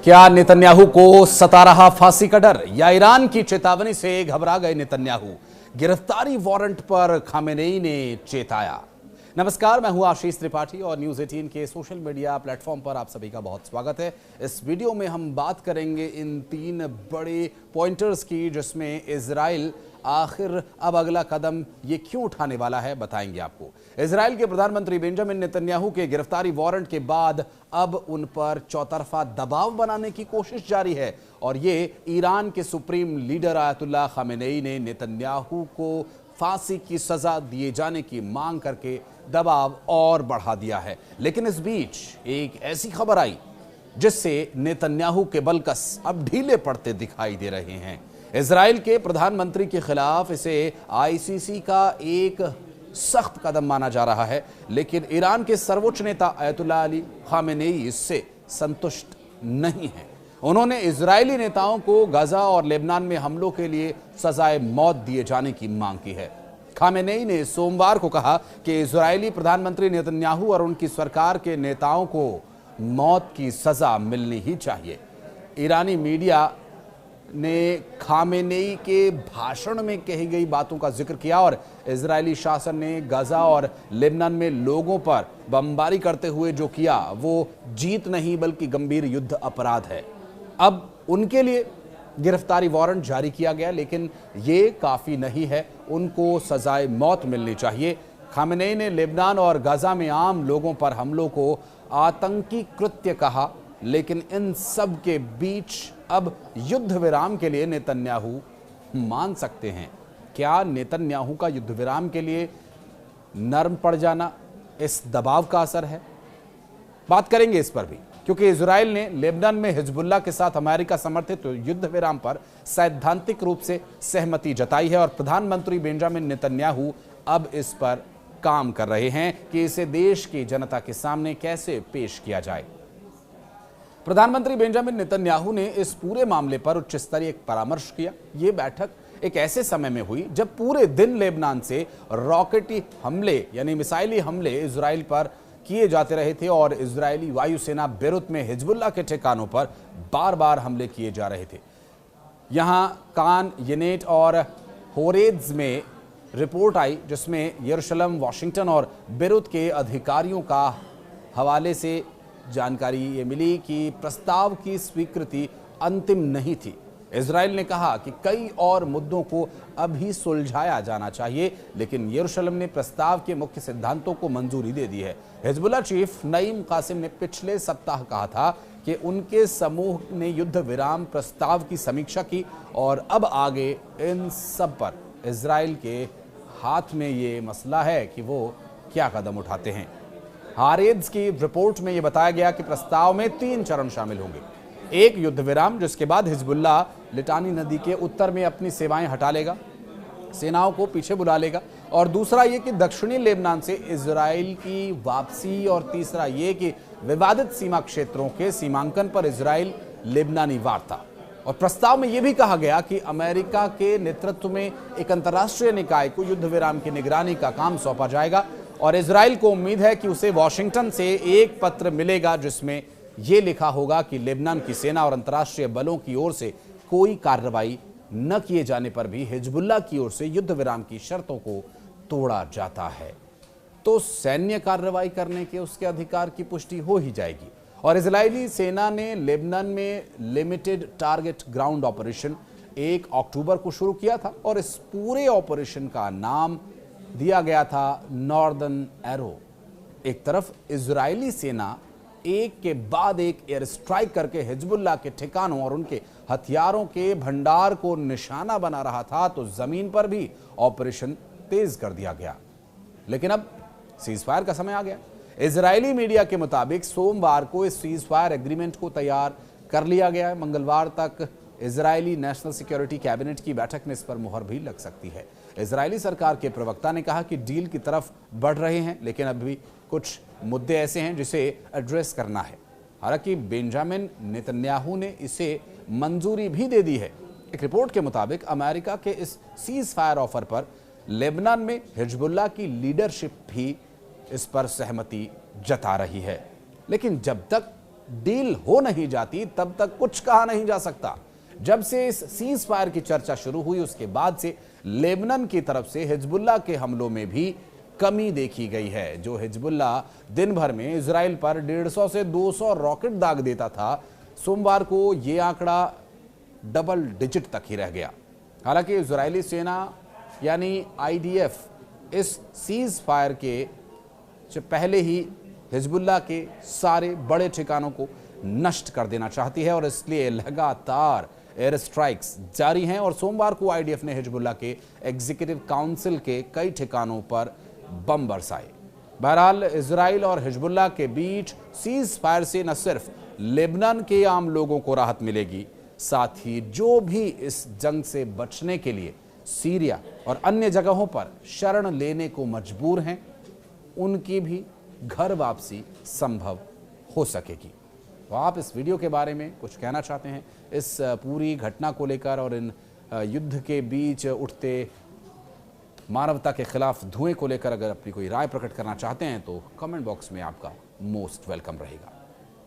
क्या नेतन्याहू को सता रहा फांसी का डर या ईरान की चेतावनी से घबरा गए नेतन्याहू? गिरफ्तारी वारंट पर खामेनेई ने चेताया। नमस्कार, मैं हूं आशीष त्रिपाठी और न्यूज़ 18 के सोशल मीडिया प्लेटफॉर्म पर आप सभी का बहुत स्वागत है। इस वीडियो में हम बात करेंगे इन 3 बड़े पॉइंटर्स की, जिसमें इजराइल आखिर अब अगला कदम ये क्यों उठाने वाला है, बताएंगे आपको। इजराइल के प्रधानमंत्री बेंजामिन नेतन्याहू के गिरफ्तारी वारंट के बाद अब उन पर चौतरफा दबाव बनाने की कोशिश जारी है और ये ईरान के सुप्रीम लीडर आयतुल्लाह खामेनेई ने नेतन्याहू को फांसी की सजा दिए जाने की मांग करके दबाव और बढ़ा दिया है। लेकिन इस बीच एक ऐसी खबर आई जिससे नेतन्याहू के बलकस अब ढीले पड़ते दिखाई दे रहे हैं। इजराइल के प्रधानमंत्री के खिलाफ इसे आईसीसी का एक सख्त कदम माना जा रहा है, लेकिन ईरान के सर्वोच्च नेता आयतुल्लाह अली खामेनेई इससे संतुष्ट नहीं है। उन्होंने इजरायली नेताओं को गाजा और लेबनान में हमलों के लिए सजाए मौत दिए जाने की मांग की है। खामेनेई ने सोमवार को कहा कि इजरायली प्रधानमंत्री नेतन्याहू और उनकी सरकार के नेताओं को मौत की सजा मिलनी ही चाहिए। ईरानी मीडिया ने खामेनेई के भाषण में कही गई बातों का जिक्र किया और इजरायली शासन ने गाजा और लेबनान में लोगों पर बमबारी करते हुए जो किया वो जीत नहीं बल्कि गंभीर युद्ध अपराध है। अब उनके लिए गिरफ्तारी वारंट जारी किया गया, लेकिन ये काफी नहीं है, उनको सजाए मौत मिलनी चाहिए। खामेनेई ने लेबनान और गाजा में आम लोगों पर हमलों को आतंकी कृत्य कहा, लेकिन इन सब के बीच अब युद्ध विराम के लिए नेतन्याहू मान सकते हैं। क्या नेतन्याहू का युद्ध विराम के लिए नर्म पड़ जाना इस दबाव का असर है? बात करेंगे इस पर भी, क्योंकि इजराइल ने लेबनान में हिजबुल्लाह के साथ अमेरिका समर्थित युद्ध विराम पर सैद्धांतिक रूप से सहमति जताई है और प्रधानमंत्री बेंजामिन नेतन्याहू अब इस पर काम कर रहे हैं कि इसे देश की जनता के सामने कैसे पेश किया जाए। प्रधानमंत्री बेंजामिन नेतन्याहू ने इस पूरे मामले पर उच्च स्तरीय एक परामर्श किया। ये बैठक एक ऐसे समय में हुई जब पूरे दिन लेबनान से रॉकेटी हमले यानी मिसाइली हमले इजराइल पर किए जाते रहे थे और इजरायली वायुसेना बेरूत में हिजबुल्लाह के ठिकानों पर बार बार हमले किए जा रहे थे। यहां कान यूनिट और होरेज में रिपोर्ट आई जिसमें यरूशलेम, वाशिंगटन और बेरूत के अधिकारियों का हवाले से जानकारी ये मिली कि प्रस्ताव की स्वीकृति अंतिम नहीं थी। इजराइल ने कहा कि कई और मुद्दों को अभी सुलझाया जाना चाहिए, लेकिन यरूशलेम ने प्रस्ताव के मुख्य सिद्धांतों को मंजूरी दे दी है। हिजबुल्लाह चीफ नईम कासिम ने पिछले सप्ताह कहा था कि उनके समूह ने युद्ध विराम प्रस्ताव की समीक्षा की और अब आगे इन सब पर इजराइल के हाथ में ये मसला है कि वो क्या कदम उठाते हैं। हारेज की रिपोर्ट में यह बताया गया कि प्रस्ताव में 3 चरण शामिल होंगे। एक, युद्ध विराम, जिसके बाद हिजबुल्लाह लिटानी नदी के उत्तर में अपनी सेवाएं हटा लेगा, सेनाओं को पीछे बुला लेगा, और दूसरा ये कि दक्षिणी लेबनान से इजराइल की वापसी, और तीसरा ये कि विवादित सीमा क्षेत्रों के सीमांकन पर इजराइल लेबनानी वार्ता। और प्रस्ताव में यह भी कहा गया कि अमेरिका के नेतृत्व में एक अंतर्राष्ट्रीय निकाय को युद्ध विराम की निगरानी का काम सौंपा जाएगा और इजराइल को उम्मीद है कि उसे वॉशिंगटन से एक पत्र मिलेगा जिसमें यह लिखा होगा कि लेबनान की सेना और अंतर्राष्ट्रीय बलों की ओर से कोई कार्रवाई न किए जाने पर भी हिजबुल्लाह की ओर से युद्ध विराम की शर्तों को तोड़ा जाता है तो सैन्य कार्रवाई करने के उसके अधिकार की पुष्टि हो ही जाएगी। और इजरायली सेना ने लेबनान में लिमिटेड टारगेट ग्राउंड ऑपरेशन 1 अक्टूबर को शुरू किया था और इस पूरे ऑपरेशन का नाम दिया गया था नॉर्दर्न एरो। एक तरफ इजरायली सेना एक के बाद एक एयर स्ट्राइक करके हिजबुल्लाह के ठिकानों और उनके हथियारों के भंडार को निशाना बना रहा था, तो जमीन पर भी ऑपरेशन तेज कर दिया गया। लेकिन अब सीजफायर का समय आ गया। इजरायली मीडिया के मुताबिक सोमवार को इस सीजफायर एग्रीमेंट को तैयार कर लिया गया है। मंगलवार तक इजरायली नेशनल सिक्योरिटी कैबिनेट की बैठक में इस पर मुहर भी लग सकती है। इजरायली सरकार के प्रवक्ता ने कहा कि डील की तरफ बढ़ रहे हैं, लेकिन अभी कुछ मुद्दे ऐसे हैं जिसे एड्रेस करना है। हालांकि बेंजामिन नेतन्याहू ने इसे मंजूरी भी दे दी है। एक रिपोर्ट के मुताबिक अमेरिका के इस सीज फायर ऑफर पर लेबनान में हिजबुल्लाह की लीडरशिप भी इस पर सहमति जता रही है। लेकिन जब तक डील हो नहीं जाती तब तक कुछ कहा नहीं जा सकता। जब से इस सीज फायर की चर्चा शुरू हुई उसके बाद से लेबनान की तरफ से हिजबुल्लाह के हमलों में भी कमी देखी गई है। जो हिजबुल्लाह दिन भर में इजराइल पर 150 से 200 रॉकेट दाग देता था, सोमवार को यह आंकड़ा डबल डिजिट तक ही रह गया। हालांकि इजरायली सेना यानी आईडीएफ इस सीज फायर के पहले ही हिजबुल्लाह के सारे बड़े ठिकानों को नष्ट कर देना चाहती है और इसलिए लगातार एयर स्ट्राइक्स जारी हैं। और सोमवार को आईडीएफ ने हिजबुल्लाह के एग्जीक्यूटिव काउंसिल के कई ठिकानों पर बम बरसाए। बहरहाल इजराइल और हिजबुल्लाह के बीच सीज फायर से न सिर्फ लेबनान के आम लोगों को राहत मिलेगी, साथ ही जो भी इस जंग से बचने के लिए सीरिया और अन्य जगहों पर शरण लेने को मजबूर हैं, उनकी भी घर वापसी संभव हो सकेगी। तो आप इस वीडियो के बारे में कुछ कहना चाहते हैं इस पूरी घटना को लेकर और इन युद्ध के बीच उठते मानवता के खिलाफ धुएं को लेकर अगर अपनी कोई राय प्रकट करना चाहते हैं तो कमेंट बॉक्स में आपका मोस्ट वेलकम रहेगा।